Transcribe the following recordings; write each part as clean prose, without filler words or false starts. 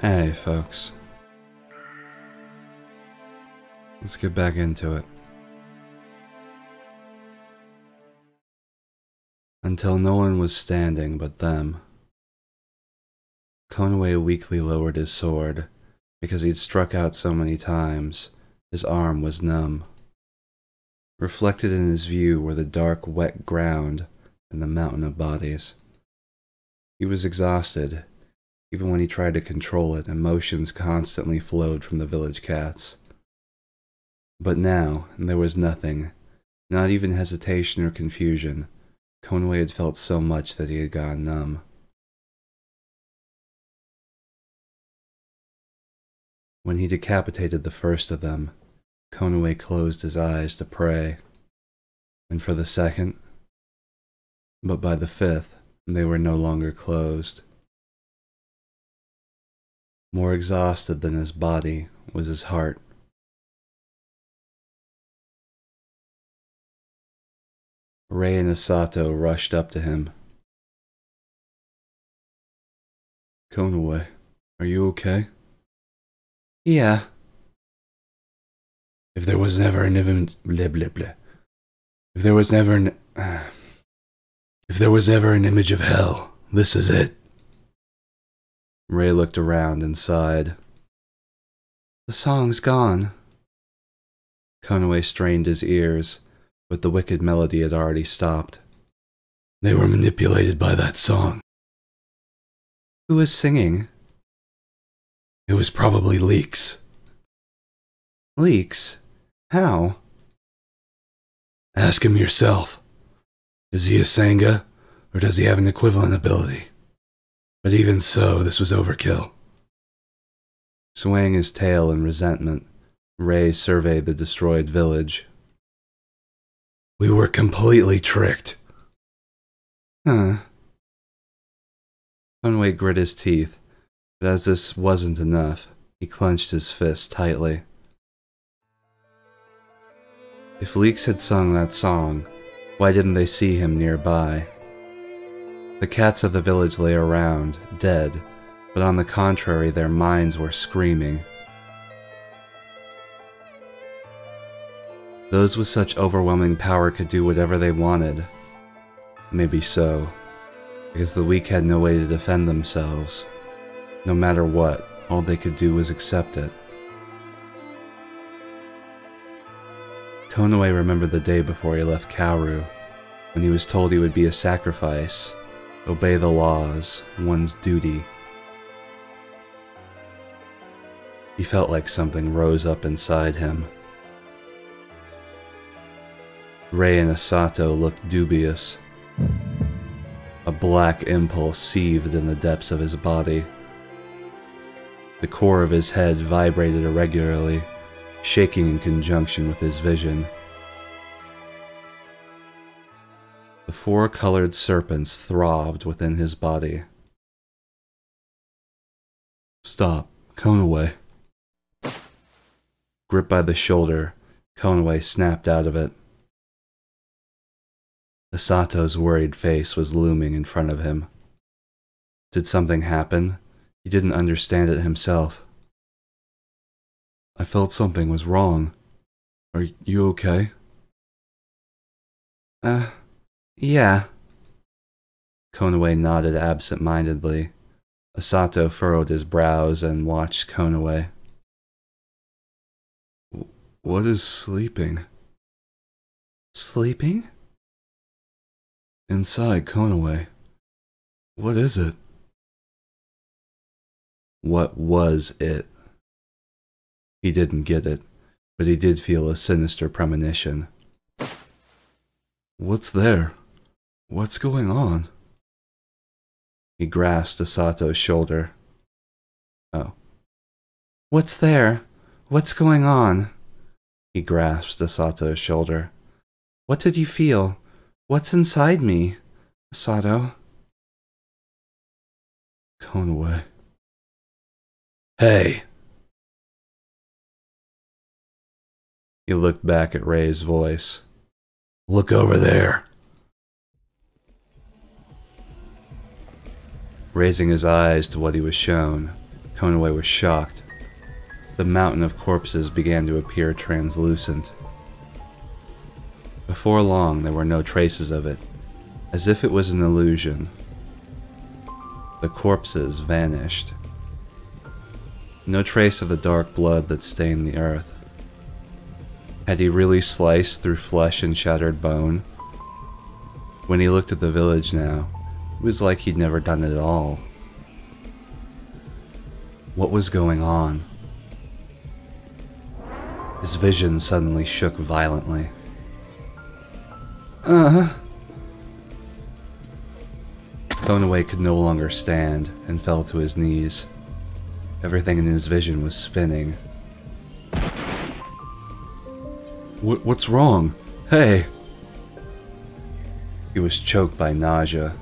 Hey, folks. Let's get back into it. Until no one was standing but them. Conway weakly lowered his sword. Because he'd struck out so many times, his arm was numb. Reflected in his view were the dark, wet ground and the mountain of bodies. He was exhausted. Even when he tried to control it, emotions constantly flowed from the village cats. But now, there was nothing, not even hesitation or confusion. Conway had felt so much that he had gone numb. When he decapitated the first of them, Conway closed his eyes to pray. And for the second, but by the fifth, they were no longer closed. More exhausted than his body was his heart. Ray and Asato rushed up to him. Conway, are you okay? Yeah. If there was never an If there was ever an image of hell, this is it. Ray looked around and sighed. The song's gone. Conway strained his ears, but the wicked melody had already stopped. They were manipulated by that song. Who was singing? It was probably Leeks. Leeks? How? Ask him yourself. Is he a Sangha, or does he have an equivalent ability? But even so, this was overkill. Swaying his tail in resentment, Ray surveyed the destroyed village. We were completely tricked. Huh. Conway grit his teeth, but as this wasn't enough, he clenched his fist tightly. If Leeks had sung that song, why didn't they see him nearby? The cats of the village lay around, dead, but on the contrary their minds were screaming. Those with such overwhelming power could do whatever they wanted. Maybe so, because the weak had no way to defend themselves. No matter what, all they could do was accept it. Conway remembered the day before he left Kauru, when he was told he would be a sacrifice, obey the laws, one's duty. He felt like something rose up inside him. Ray and Asato looked dubious. A black impulse seethed in the depths of his body. The core of his head vibrated irregularly, shaking in conjunction with his vision. The four-colored serpents throbbed within his body. Stop, Conway. Gripped by the shoulder, Conway snapped out of it. Asato's worried face was looming in front of him. Did something happen? He didn't understand it himself. I felt something was wrong. Are you okay? Yeah. Conway nodded absent-mindedly. Asato furrowed his brows and watched Conway. What is sleeping? Sleeping? Inside Conway. What is it? What was it? He didn't get it, but he did feel a sinister premonition. What's there? What's going on? He grasped Asato's shoulder. Oh. What's there? What's going on? He grasped Asato's shoulder. What did you feel? What's inside me, Asato? Conway. Hey! He looked back at Ray's voice. Look over there. Raising his eyes to what he was shown, Konaway was shocked. The mountain of corpses began to appear translucent. Before long, there were no traces of it, as if it was an illusion. The corpses vanished. No trace of the dark blood that stained the earth. Had he really sliced through flesh and shattered bone? When he looked at the village now, it was like he'd never done it at all. What was going on? His vision suddenly shook violently. Konaway could no longer stand and fell to his knees. Everything in his vision was spinning. What's wrong? Hey! He was choked by nausea.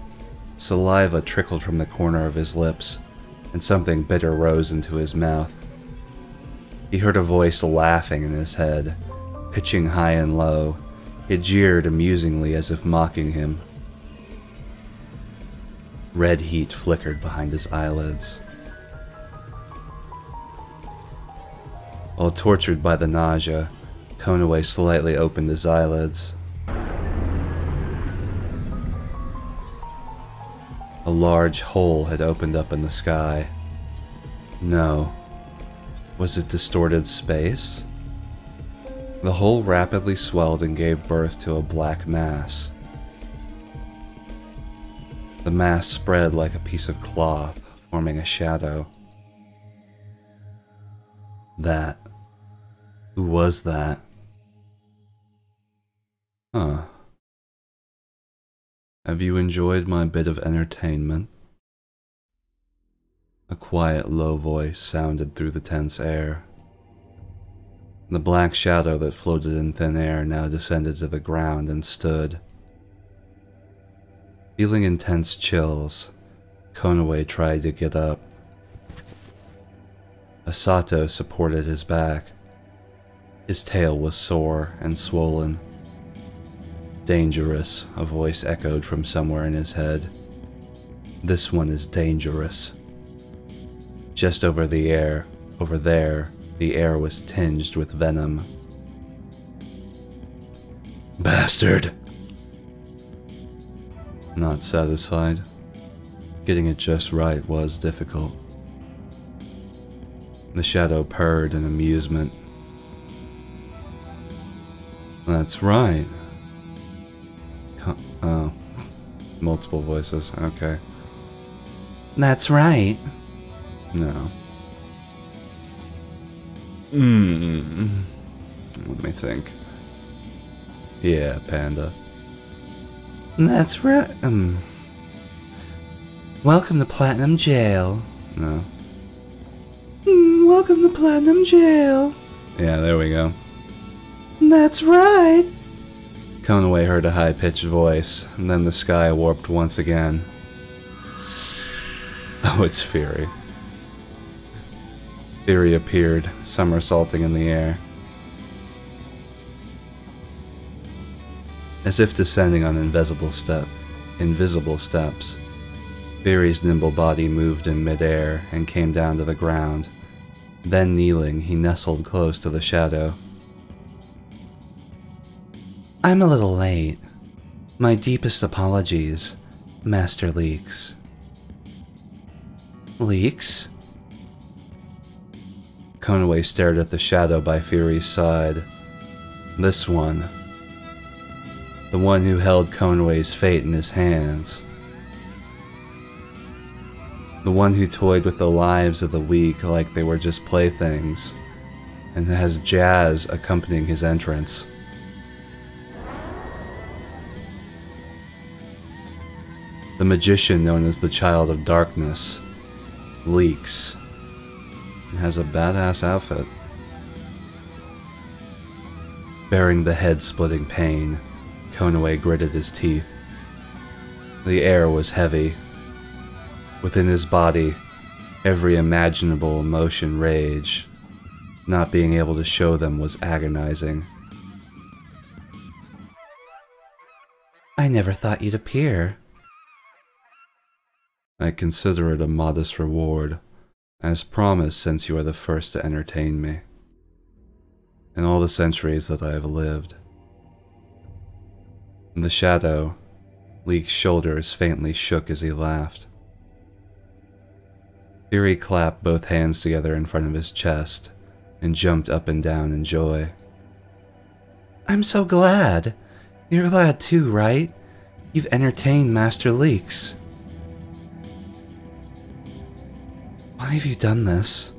Saliva trickled from the corner of his lips, and something bitter rose into his mouth. He heard a voice laughing in his head, pitching high and low. It jeered amusingly as if mocking him. Red heat flickered behind his eyelids. While tortured by the nausea, Konaway slightly opened his eyelids. A large hole had opened up in the sky. No. Was it distorted space? The hole rapidly swelled and gave birth to a black mass. The mass spread like a piece of cloth, forming a shadow. That. Who was that? Huh. Have you enjoyed my bit of entertainment? A quiet, low voice sounded through the tense air. The black shadow that floated in thin air now descended to the ground and stood. Feeling intense chills, Konaway tried to get up. Asato supported his back. His tail was sore and swollen. Dangerous, a voice echoed from somewhere in his head. This one is dangerous. Just over there, the air was tinged with venom. Bastard! Not satisfied. Getting it just right was difficult. The shadow purred in amusement. That's right. Oh. Multiple voices, okay. That's right. No. Let me think. Yeah, Panda. That's right. Welcome to Platinum Jail. No. Welcome to Platinum Jail. Yeah, there we go. That's right. Konaway heard a high-pitched voice, and then the sky warped once again. Oh, it's Fury. Fury appeared, somersaulting in the air. As if descending on invisible steps, Fury's nimble body moved in midair and came down to the ground. Then kneeling, he nestled close to the shadow. I'm a little late. My deepest apologies, Master Leeks. Leeks? Konaway stared at the shadow by Fury's side. This one. The one who held Konaway's fate in his hands. The one who toyed with the lives of the weak like they were just playthings, and has jazz accompanying his entrance. The magician known as the Child of Darkness, Leeks, and has a badass outfit. Bearing the head-splitting pain, Konaway gritted his teeth. The air was heavy. Within his body, every imaginable emotion raged. Not being able to show them was agonizing. I never thought you'd appear. I consider it a modest reward, As promised, since you are the first to entertain me. In all the centuries that I have lived. In the shadow, Leek's shoulders faintly shook as he laughed. Fury clapped both hands together in front of his chest and jumped up and down in joy. I'm so glad. You're glad too, right? You've entertained Master Leeks. Why have you done this?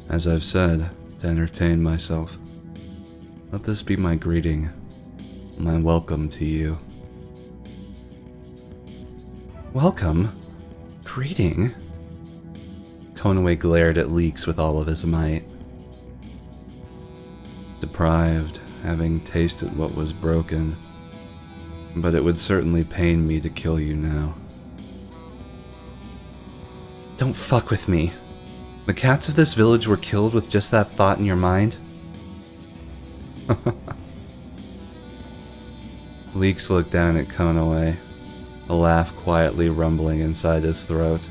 As I've said, to entertain myself. Let this be my greeting, my welcome to you. Welcome? Greeting? Conway glared at Leeks with all of his might. Deprived, having tasted what was broken, but it would certainly pain me to kill you now. Don't fuck with me. The cats of this village were killed with just that thought in your mind? Leeks looked down at Conway, a laugh quietly rumbling inside his throat.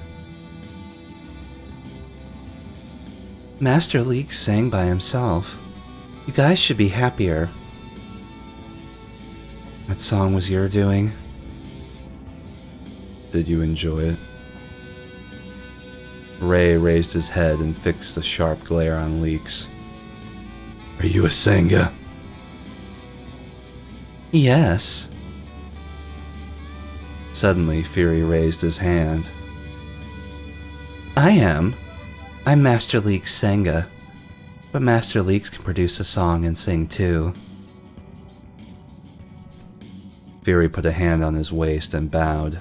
Master Leeks sang by himself. You guys should be happier. That song was your doing? Did you enjoy it? Ray raised his head and fixed a sharp glare on Leeks. Are you a Sangha? Yes. Suddenly, Fury raised his hand. I am. I'm Master Leeks' Sangha. But Master Leeks can produce a song and sing too. Fury put a hand on his waist and bowed,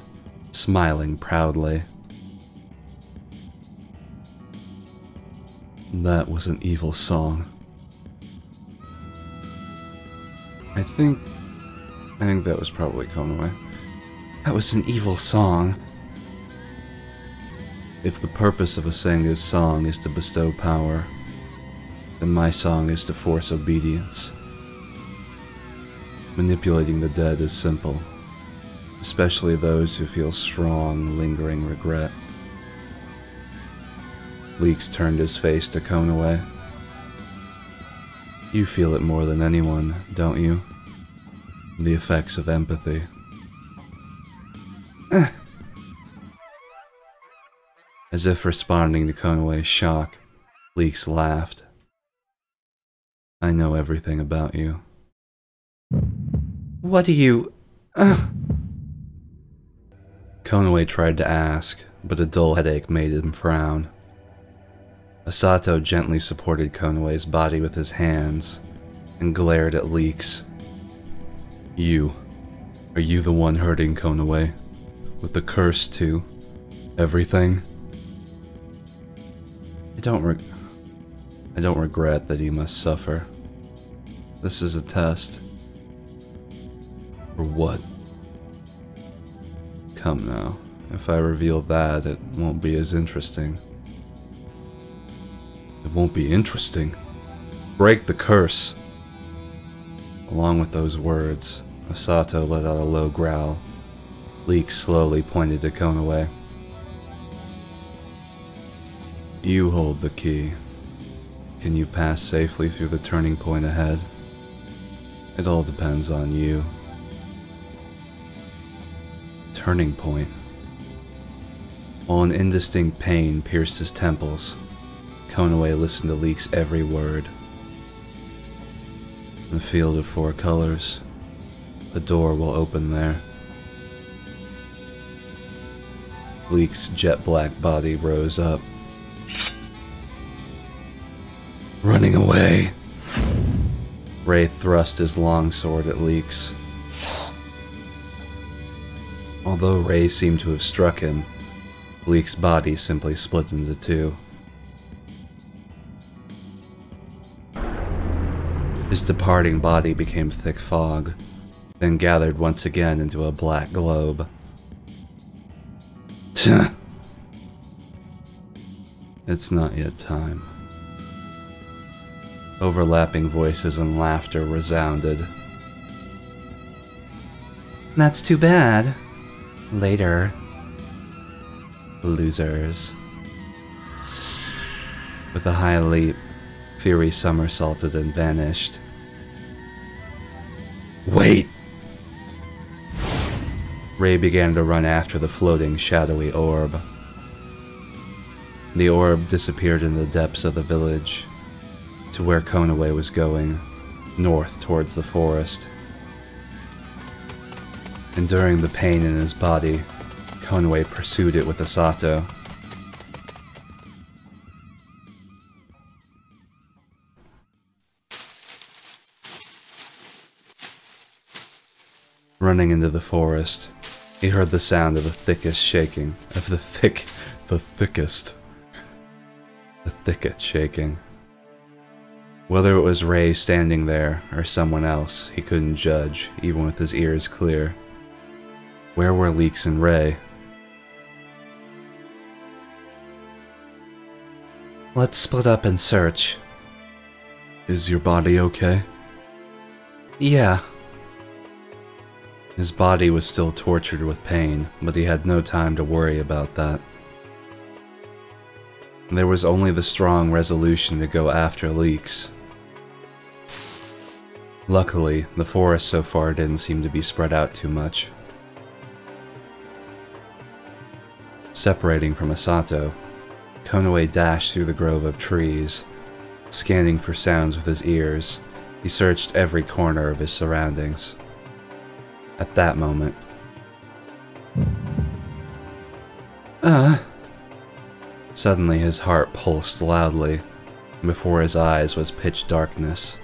smiling proudly. That was an evil song. I think that was probably Conway. That was an evil song. If the purpose of a Sangha's song is to bestow power, then my song is to force obedience. Manipulating the dead is simple, especially those who feel strong, lingering regret. Leeks turned his face to Conway. You feel it more than anyone, don't you? The effects of empathy. As if responding to Conway's shock, Leeks laughed. I know everything about you. What do you... Conway tried to ask, but a dull headache made him frown. Asato gently supported Conway's body with his hands and glared at Leeks. Are you the one hurting Conway? With the curse too? Everything? I don't regret that he must suffer. This is a test. For what? Come now, if I reveal that, it won't be as interesting. It won't be interesting. Break the curse. Along with those words, Asato let out a low growl. Leeks slowly pointed to Conway. You hold the key. Can you pass safely through the turning point ahead? It all depends on you. Turning point. While an indistinct pain pierced his temples, Conway listened to Leeks' every word. The field of four colors. The door will open there. Leeks' jet-black body rose up. Running away! Ray thrust his longsword at Leeks. Although Ray seemed to have struck him, Leeks' body simply split into two. His departing body became thick fog, then gathered once again into a black globe. Tch! It's not yet time. Overlapping voices and laughter resounded. That's too bad. Later. Losers. With a high leap, Fury somersaulted and vanished. Wait! Ray began to run after the floating, shadowy orb. The orb disappeared in the depths of the village, to where Konaway was going, north towards the forest. Enduring the pain in his body, Konaway pursued it with a Sato. Running into the forest, he heard the sound of the thickest shaking, the thicket shaking. Whether it was Ray standing there, or someone else, he couldn't judge, even with his ears clear. Where were Leeks and Ray? Let's split up and search. Is your body okay? Yeah. His body was still tortured with pain, but he had no time to worry about that. There was only the strong resolution to go after Leeks. Luckily, the forest so far didn't seem to be spread out too much. Separating from Asato, Konaway dashed through the grove of trees. Scanning for sounds with his ears, he searched every corner of his surroundings. At that moment, suddenly his heart pulsed loudly, and before his eyes was pitch darkness.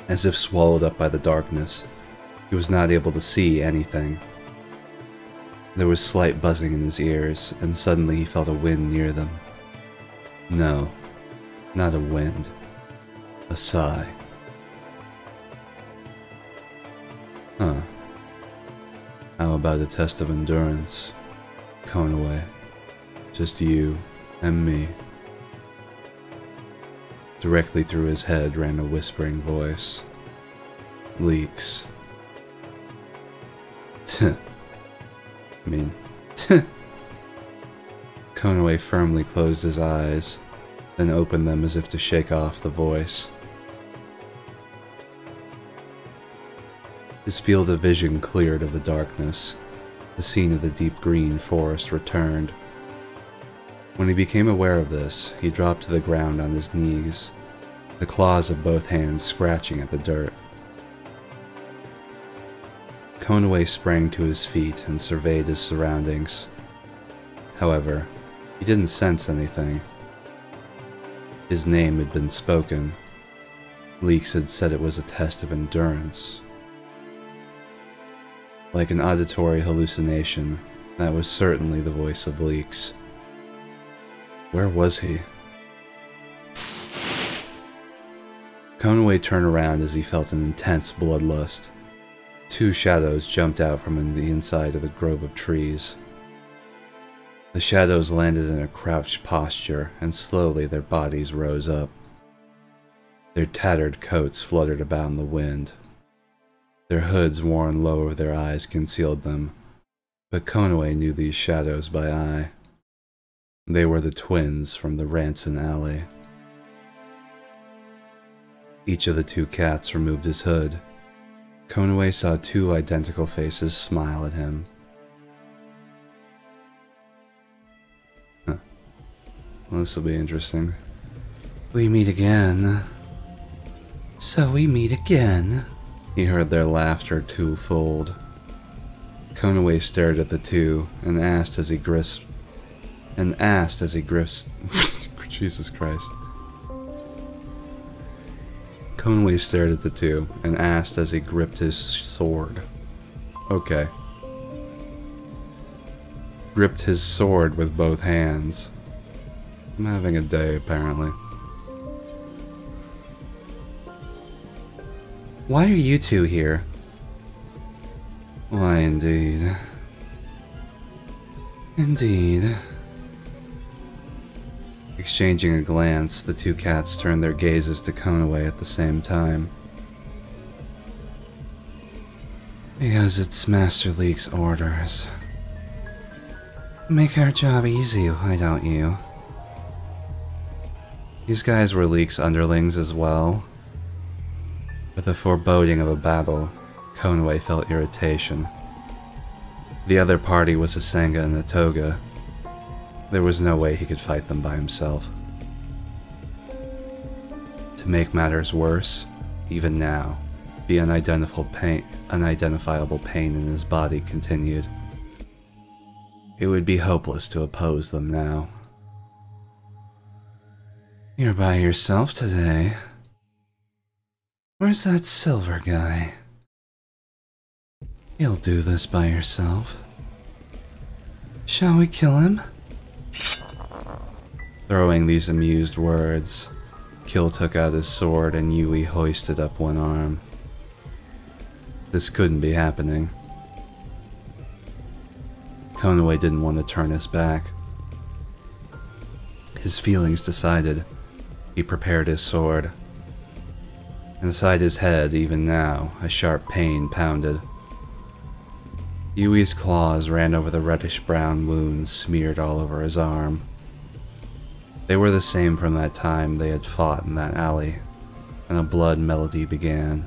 As if swallowed up by the darkness, he was not able to see anything. There was slight buzzing in his ears, and suddenly he felt a wind near them. No, not a wind. A sigh. Huh. How about a test of endurance? Konaway. Just you and me. Directly through his head ran a whispering voice. Leeks. Konaway firmly closed his eyes, then opened them as if to shake off the voice. His field of vision cleared of the darkness. The scene of the deep green forest returned. When he became aware of this, he dropped to the ground on his knees, the claws of both hands scratching at the dirt. Konaway sprang to his feet and surveyed his surroundings. However, he didn't sense anything. His name had been spoken. Leeks had said it was a test of endurance. Like an auditory hallucination, that was certainly the voice of Leeks. Where was he? Konaway turned around as he felt an intense bloodlust. Two shadows jumped out from the inside of the grove of trees. The shadows landed in a crouched posture, and slowly their bodies rose up. Their tattered coats fluttered about in the wind. Their hoods worn low over their eyes concealed them, but Konaway knew these shadows by eye. They were the twins from the Ranson Alley. Each of the two cats removed his hood. Konaway saw two identical faces smile at him. Well, this will be interesting. We meet again. So we meet again. He heard their laughter twofold. Konaway stared at the two and asked as he gripped. Jesus Christ. Konaway stared at the two and asked as he gripped his sword. Okay. Gripped his sword with both hands. I'm having a day, apparently. Why are you two here? Why, indeed. Indeed. Exchanging a glance, the two cats turned their gazes to Konaway at the same time. Because it's Master Leek's orders. Make our job easy, why don't you? These guys were Leek's underlings as well. With the foreboding of a battle, Conway felt irritation. The other party was a Sangha and a Toga. There was no way he could fight them by himself. To make matters worse, even now, the unidentifiable pain in his body continued. It would be hopeless to oppose them now. You're by yourself today. Where's that silver guy? You'll do this by yourself. Shall we kill him? Throwing these amused words, Kill took out his sword and Yui hoisted up one arm. This couldn't be happening. Conway didn't want to turn his back. His feelings decided. He prepared his sword. Inside his head, even now, a sharp pain pounded. Yui's claws ran over the reddish-brown wounds smeared all over his arm. They were the same from that time they had fought in that alley, and a blood melody began.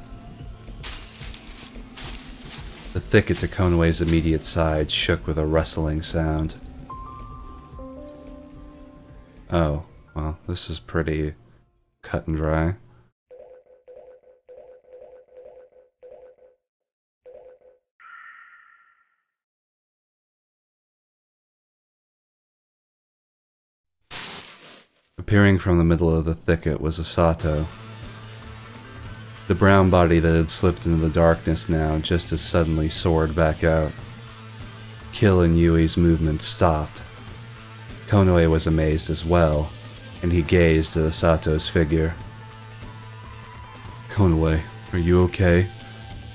The thicket to Conway's immediate side shook with a rustling sound. Oh, well, this is pretty cut and dry. Appearing from the middle of the thicket was Asato. The brown body that had slipped into the darkness now just as suddenly soared back out. Kill and Yui's movements stopped. Konoe was amazed as well, and he gazed at Asato's figure. Konoe, are you okay?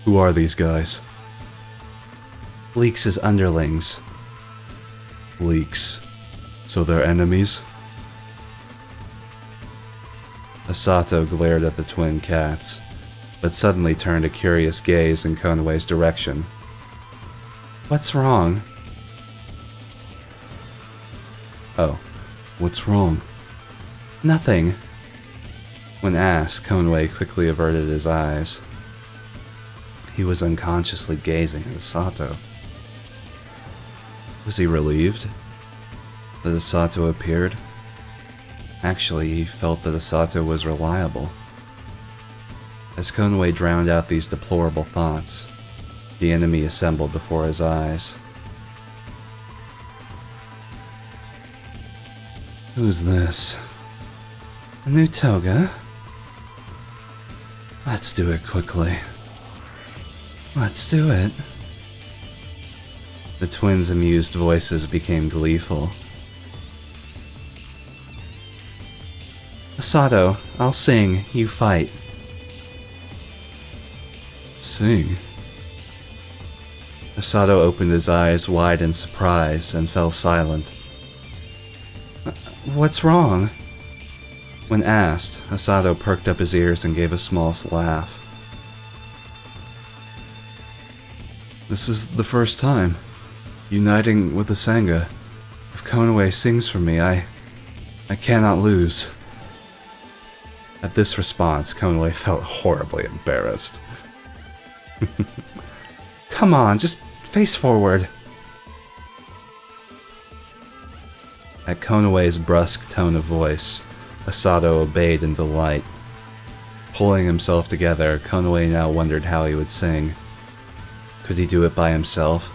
Who are these guys? Leeks' underlings. Leeks. So they're enemies? Asato glared at the twin cats, but suddenly turned a curious gaze in Konoe's direction. What's wrong? Oh, what's wrong? Nothing. When asked, Konoe quickly averted his eyes. He was unconsciously gazing at Asato. Was he relieved that Asato appeared? Actually, he felt that Asato was reliable. As Konoe drowned out these deplorable thoughts, the enemy assembled before his eyes. Who's this? A new toga? Let's do it quickly. Let's do it. The twins' amused voices became gleeful. Asato, I'll sing, you fight. Sing? Asato opened his eyes wide in surprise and fell silent. What's wrong? When asked, Asato perked up his ears and gave a small laugh. This is the first time, uniting with the Sangha. If Konoe sings for me, I cannot lose. At this response, Konoe felt horribly embarrassed. Come on, just face forward. At Konoe's brusque tone of voice, Asato obeyed in delight. Pulling himself together, Konoe now wondered how he would sing. Could he do it by himself?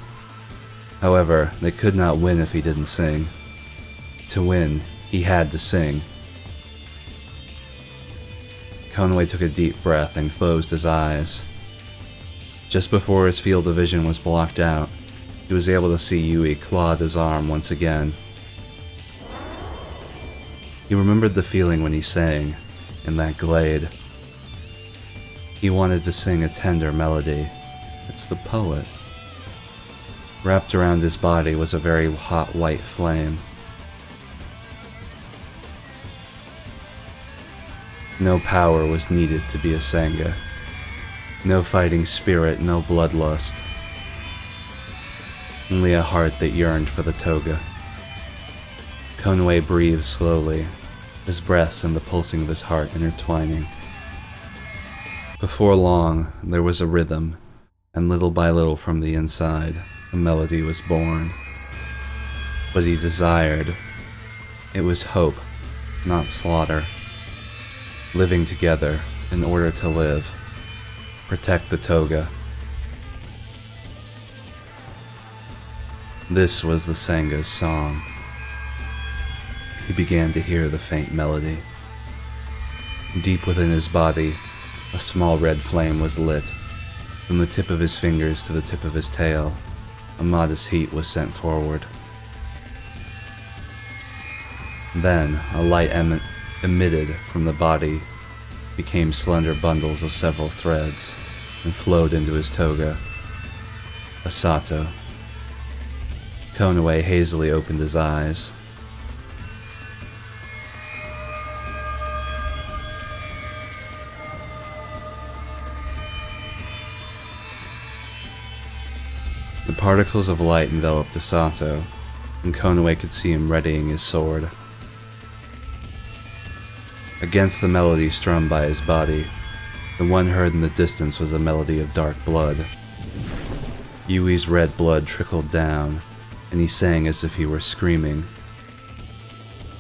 However, they could not win if he didn't sing. To win, he had to sing. Konoe took a deep breath and closed his eyes. Just before his field of vision was blocked out, he was able to see Yui claw at his arm once again. He remembered the feeling when he sang, in that glade. He wanted to sing a tender melody. It's the poet. Wrapped around his body was a very hot white flame. No power was needed to be a Sangha. No fighting spirit, no bloodlust. Only a heart that yearned for the toga. Konoe breathed slowly, his breaths and the pulsing of his heart intertwining. Before long, there was a rhythm, and little by little from the inside, a melody was born. What he desired, it was hope, not slaughter. Living together in order to live. Protect the toga. This was the Sanga's song. He began to hear the faint melody. Deep within his body, a small red flame was lit. From the tip of his fingers to the tip of his tail, a modest heat was sent forward. Then, a light emitted from the body became slender bundles of several threads and flowed into his toga. Asato. Konoe hazily opened his eyes. The particles of light enveloped Asato, and Konoe could see him readying his sword. Against the melody strummed by his body, the one heard in the distance was a melody of dark blood. Yui's red blood trickled down, and he sang as if he were screaming.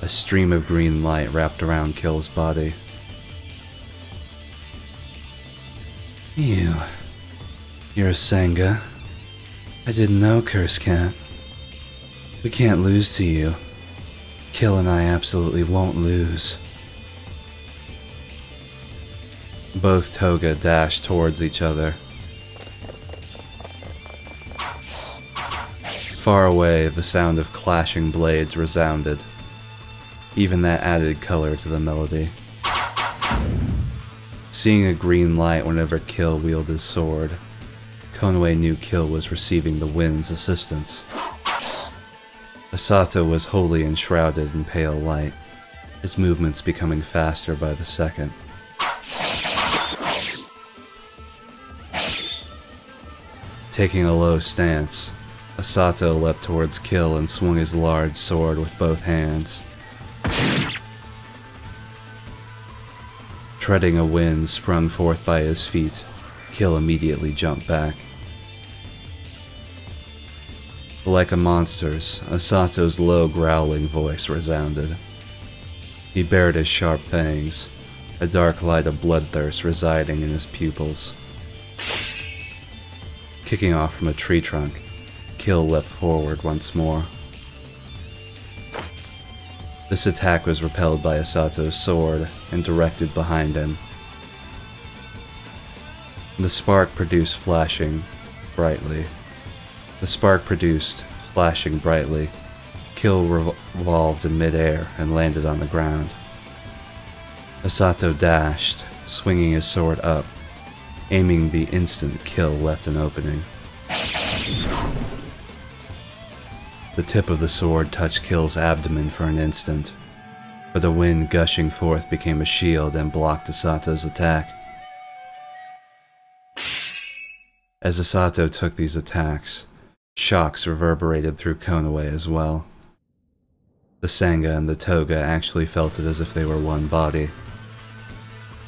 A stream of green light wrapped around Kill's body. You're a Sanga. I didn't know, Curse Cat. We can't lose to you. Kill and I absolutely won't lose. Both toga dashed towards each other. Far away, the sound of clashing blades resounded. Even that added color to the melody. Seeing a green light whenever Kill wielded his sword, Konoe knew Kill was receiving the wind's assistance. Asato was wholly enshrouded in pale light, his movements becoming faster by the second. Taking a low stance, Asato leapt towards Kill and swung his large sword with both hands. Treading a wind sprung forth by his feet, Kill immediately jumped back. Like a monster's, Asato's low growling voice resounded. He bared his sharp fangs, a dark light of bloodthirst residing in his pupils. Kicking off from a tree trunk, Kill leapt forward once more. This attack was repelled by Asato's sword and directed behind him. The spark produced flashing brightly. Kill revolved in midair and landed on the ground. Asato dashed, swinging his sword up, aiming the instant Kill left an opening. The tip of the sword touched Kill's abdomen for an instant, but the wind gushing forth became a shield and blocked Asato's attack. As Asato took these attacks, shocks reverberated through Konoe as well. The Sanga and the toga actually felt it as if they were one body.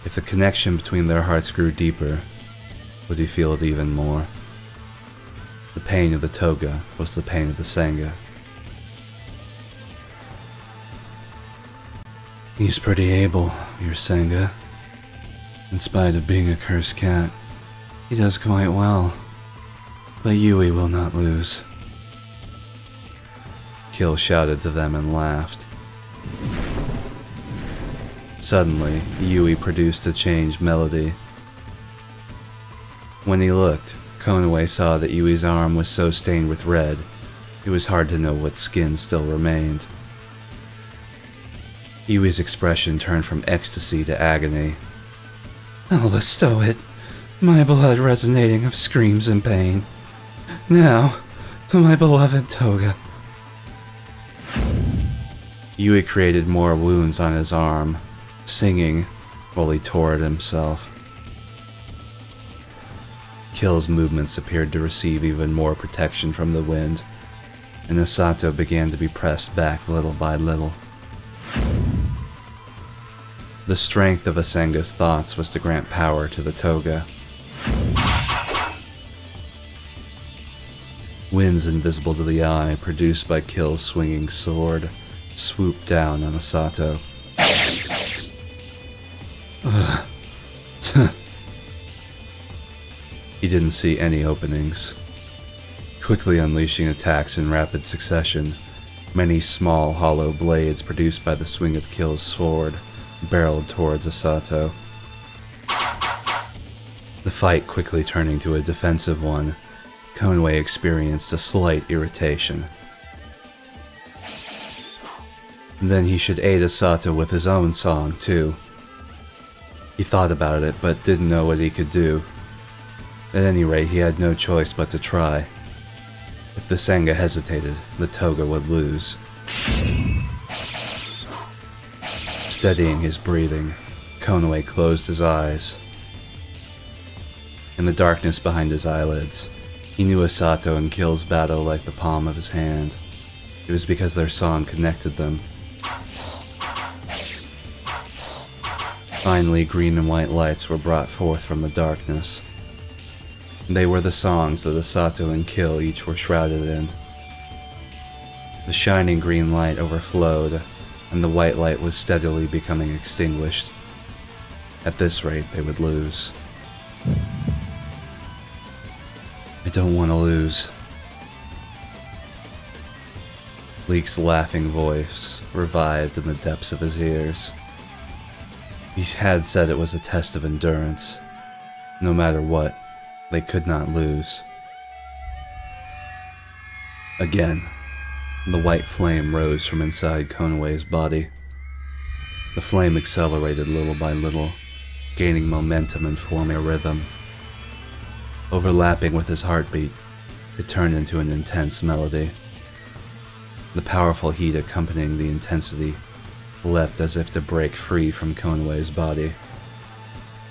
If the connection between their hearts grew deeper, would he feel it even more? The pain of the toga was the pain of the Sanga. He's pretty able, your Sanga. In spite of being a cursed cat, he does quite well. But Yui will not lose. Kill shouted to them and laughed. Suddenly, Yui produced a changed melody. When he looked, Konoe saw that Yui's arm was so stained with red, it was hard to know what skin still remained. Yui's expression turned from ecstasy to agony. I'll bestow it, my blood resonating of screams in pain. Now, my beloved toga. Yui created more wounds on his arm, singing while he tore at himself. Kill's movements appeared to receive even more protection from the wind. and Asato began to be pressed back little by little. The strength of Asenga's thoughts was to grant power to the toga. Winds invisible to the eye, produced by Kill's swinging sword, swooped down on Asato. He didn't see any openings. Quickly unleashing attacks in rapid succession, many small hollow blades produced by the swing of Kill's sword barreled towards Asato. The fight quickly turning to a defensive one, Konoe experienced a slight irritation. And then he should aid Asato with his own song, too. He thought about it, but didn't know what he could do. At any rate, he had no choice but to try. If the Sangha hesitated, the toga would lose. Steadying his breathing, Konoe closed his eyes. In the darkness behind his eyelids, he knew Asato and Kill's battle like the palm of his hand. It was because their song connected them. Finally, green and white lights were brought forth from the darkness. They were the songs that Asato and Kill each were shrouded in. The shining green light overflowed, and the white light was steadily becoming extinguished. At this rate, they would lose. I don't want to lose. Leek's laughing voice revived in the depths of his ears. He had said it was a test of endurance. No matter what, they could not lose. Again, the white flame rose from inside Konoe's body. The flame accelerated little by little, gaining momentum and forming a rhythm. Overlapping with his heartbeat, it turned into an intense melody. The powerful heat accompanying the intensity leapt as if to break free from Konoe's body.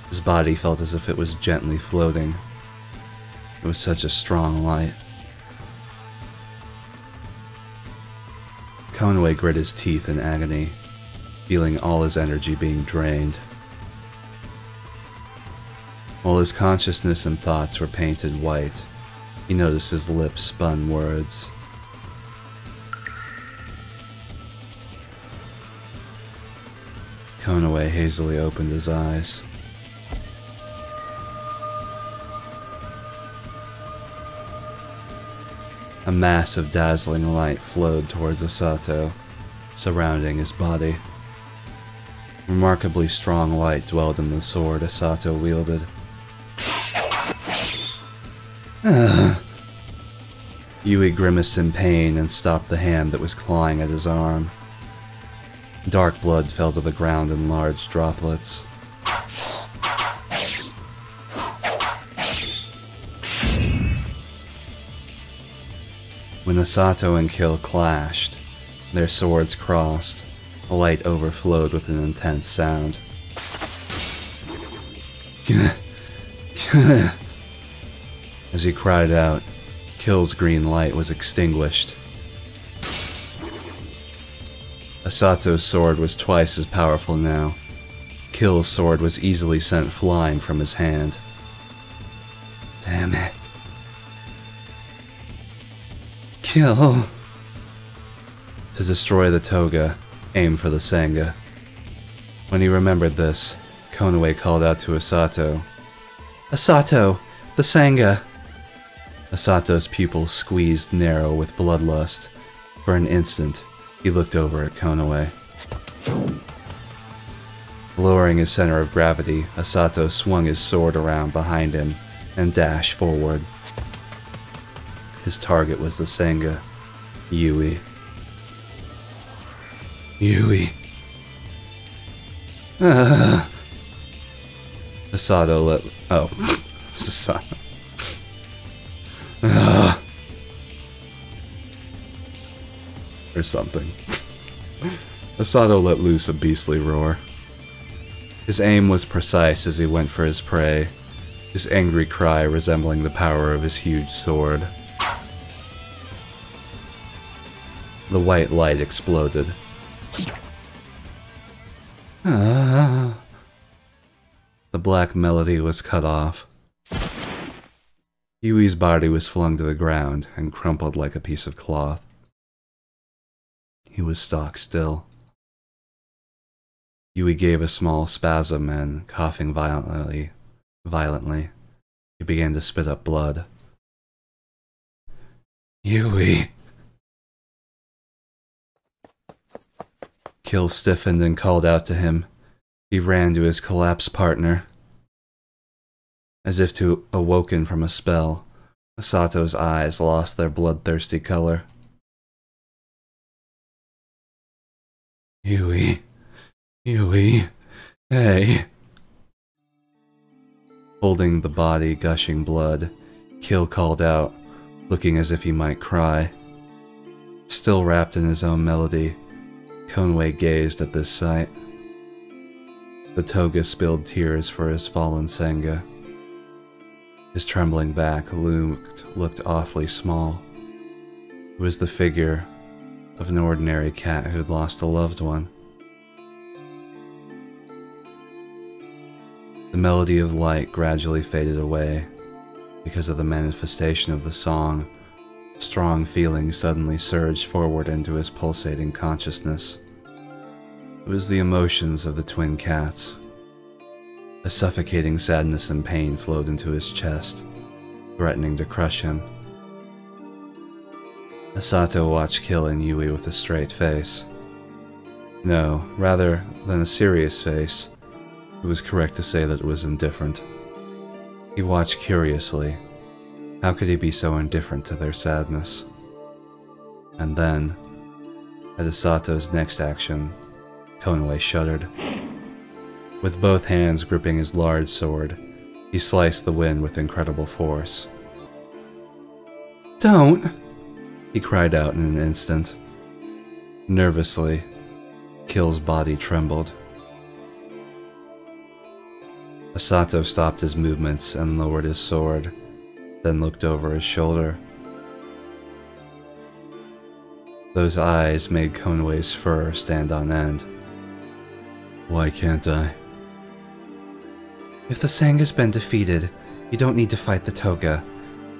His body felt as if it was gently floating. It was such a strong light. Konoe grit his teeth in agony, feeling all his energy being drained. While his consciousness and thoughts were painted white, he noticed his lips spun words. Konoe hazily opened his eyes. A mass of dazzling light flowed towards Asato, surrounding his body. Remarkably strong light dwelled in the sword Asato wielded. Yui grimaced in pain and stopped the hand that was clawing at his arm. Dark blood fell to the ground in large droplets. When Asato and Kill clashed, their swords crossed, a light overflowed with an intense sound. As he cried out, Kill's green light was extinguished. Asato's sword was twice as powerful now. Kill's sword was easily sent flying from his hand. Damn it. Kill. To destroy the toga, aim for the Sangha. When he remembered this, Konoe called out to Asato. Asato! The Sangha! Asato's pupils squeezed narrow with bloodlust. For an instant, he looked over at Konoe. Lowering his center of gravity, Asato swung his sword around behind him and dashed forward. His target was the Sangha, Yui. Yui. Asato let... Oh. Asato. Or something. Asato let loose a beastly roar. His aim was precise as he went for his prey, his angry cry resembling the power of his huge sword. The white light exploded. Ah. The black melody was cut off. Yui's body was flung to the ground and crumpled like a piece of cloth. He was stock still. Yui gave a small spasm and, coughing violently, he began to spit up blood. Yui! Kill stiffened and called out to him. He ran to his collapsed partner. As if to awoken from a spell, Masato's eyes lost their bloodthirsty color. Yui. Yui. Hey. Holding the body gushing blood, Kill called out, looking as if he might cry. Still wrapped in his own melody, Konway gazed at this sight. The toga spilled tears for his fallen Senga. His trembling back looked awfully small. It was the figure of an ordinary cat who'd lost a loved one. The melody of light gradually faded away. Because of the manifestation of the song, strong feelings suddenly surged forward into his pulsating consciousness. It was the emotions of the twin cats. A suffocating sadness and pain flowed into his chest, threatening to crush him. Masato watched Kill and Yui with a straight face. No, rather than a serious face, it was correct to say that it was indifferent. He watched curiously. How could he be so indifferent to their sadness? And then, at Asato's next action, Konway shuddered. With both hands gripping his large sword, he sliced the wind with incredible force. Don't! He cried out in an instant. Nervously, Kill's body trembled. Asato stopped his movements and lowered his sword, then looked over his shoulder. Those eyes made Konway's fur stand on end. Why can't I? If the Sanga's been defeated, you don't need to fight the Toga.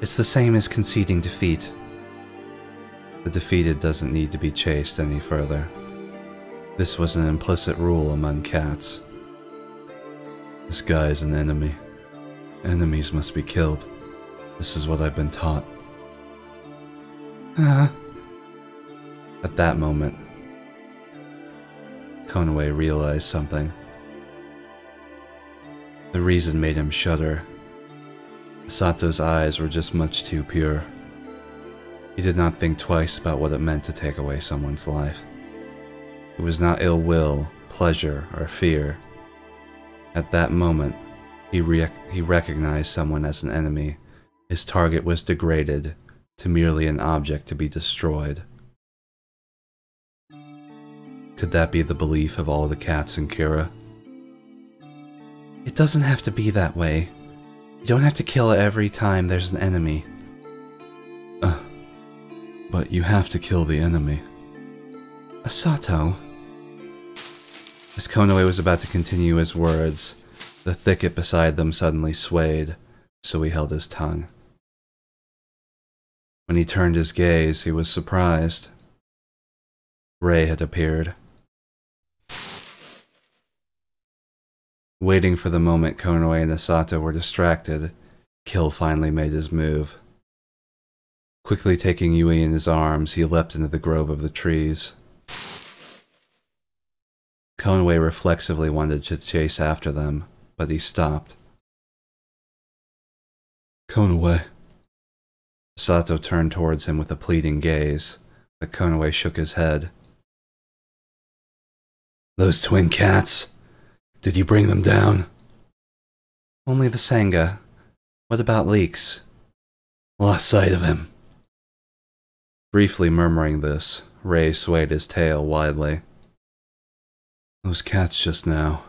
It's the same as conceding defeat. The defeated doesn't need to be chased any further. This was an implicit rule among cats. This guy is an enemy. Enemies must be killed. This is what I've been taught. At that moment, Konway realized something. The reason made him shudder. Asato's eyes were just much too pure. He did not think twice about what it meant to take away someone's life. It was not ill will, pleasure, or fear. At that moment, he recognized someone as an enemy. His target was degraded to merely an object to be destroyed. Could that be the belief of all the cats in Kira? It doesn't have to be that way. You don't have to kill every time there's an enemy. But you have to kill the enemy. Asato. As Konway was about to continue his words, the thicket beside them suddenly swayed, so he held his tongue. When he turned his gaze, he was surprised. Ray had appeared. Waiting for the moment Konway and Asato were distracted, Kill finally made his move. Quickly taking Yui in his arms, he leapt into the grove of the trees. Konway reflexively wanted to chase after them, but he stopped. Konway. Asato turned towards him with a pleading gaze, but Konway shook his head. Those twin cats! Did you bring them down? Only the Sangha. What about Leeks? Lost sight of him. Briefly murmuring this, Ray swayed his tail widely. Those cats just now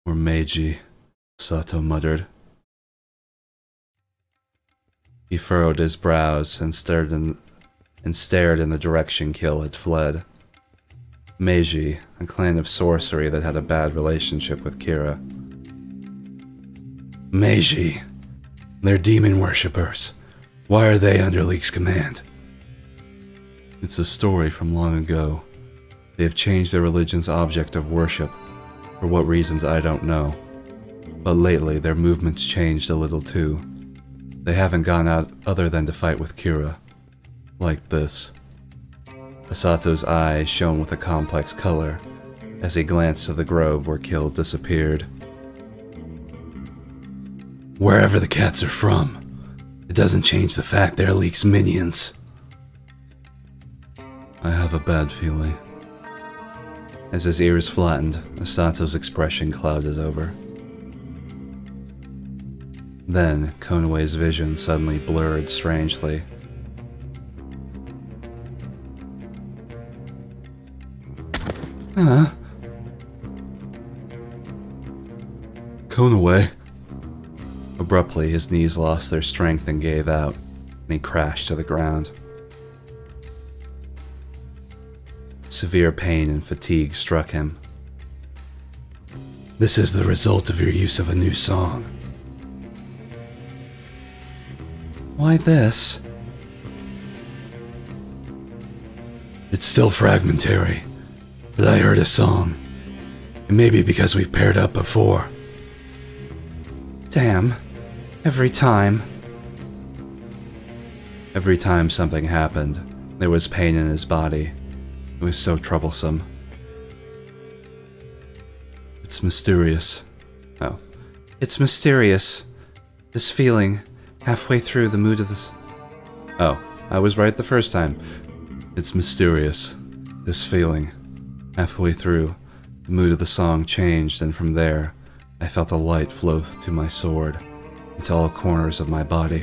were Meiji, Sato muttered. He furrowed his brows and stared and stared in the direction Kill had fled. Meiji, a clan of sorcery that had a bad relationship with Kira. Meiji. They're demon worshippers. Why are they under Leek's command? It's a story from long ago. They have changed their religion's object of worship. For what reasons I don't know. But lately their movements changed a little too. They haven't gone out other than to fight with Kira. Like this. Asato's eyes shone with a complex color as he glanced to the grove where Kill disappeared. Wherever the cats are from, it doesn't change the fact they're Leek's minions. I have a bad feeling. As his ears flattened, Asato's expression clouded over. Then, Konoway's vision suddenly blurred strangely. Huh? Konoway. Abruptly, his knees lost their strength and gave out, and he crashed to the ground. Severe pain and fatigue struck him. This is the result of your use of a new song. Why this? It's still fragmentary, but I heard a song. It may be because we've paired up before. Damn. Every time. Every time something happened, there was pain in his body. It was so troublesome. It's mysterious. Oh. It's mysterious. This feeling, halfway through the mood of this... Oh, I was right the first time. It's mysterious. This feeling. Halfway through, the mood of the song changed, and from there, I felt a light flow through my sword, into all corners of my body.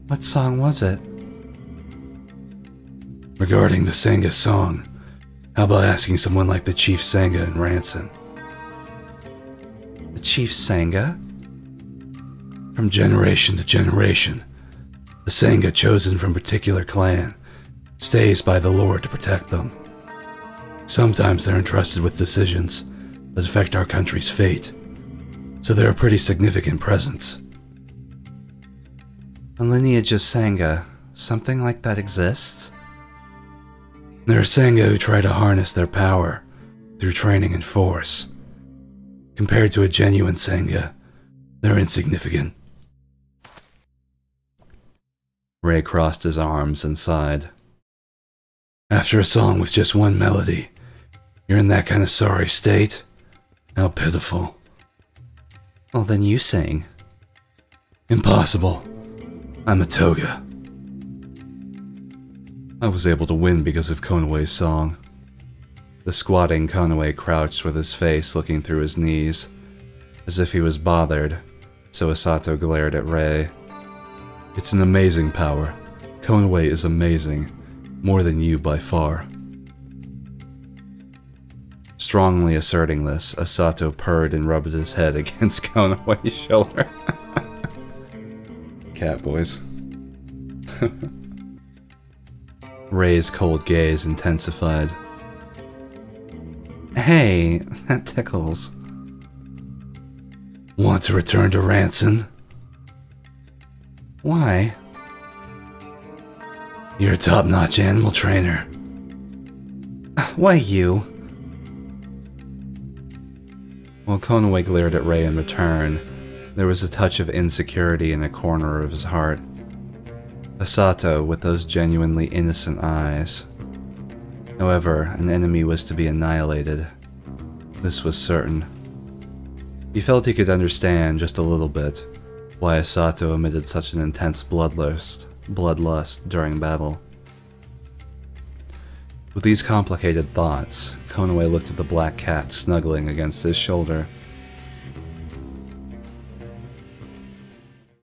What song was it? Regarding the Sangha song, how about asking someone like the Chief Sangha in Ranson? The Chief Sangha? From generation to generation, the Sangha chosen from a particular clan stays by the Lord to protect them. Sometimes they're entrusted with decisions that affect our country's fate, so they're a pretty significant presence. A lineage of Sangha, something like that exists? There are Sangha who try to harness their power through training and force. Compared to a genuine Sangha, they're insignificant. Ray crossed his arms and sighed. After a song with just one melody, you're in that kind of sorry state? How pitiful. Well, then you sing. Impossible. I'm a toga. I was able to win because of Konoway's song. The squatting Konoway crouched with his face looking through his knees, as if he was bothered, so Asato glared at Ray. It's an amazing power. Konoway is amazing, more than you by far. Strongly asserting this, Asato purred and rubbed his head against Konoway's shoulder. Cat boys. Ray's cold gaze intensified. Hey, that tickles. Want to return to Ranson? Why? You're a top-notch animal trainer. Why you? While Konoway glared at Ray in return, there was a touch of insecurity in a corner of his heart. Asato with those genuinely innocent eyes. However, an enemy was to be annihilated. This was certain. He felt he could understand just a little bit why Asato emitted such an intense bloodlust during battle. With these complicated thoughts, Konoway looked at the black cat snuggling against his shoulder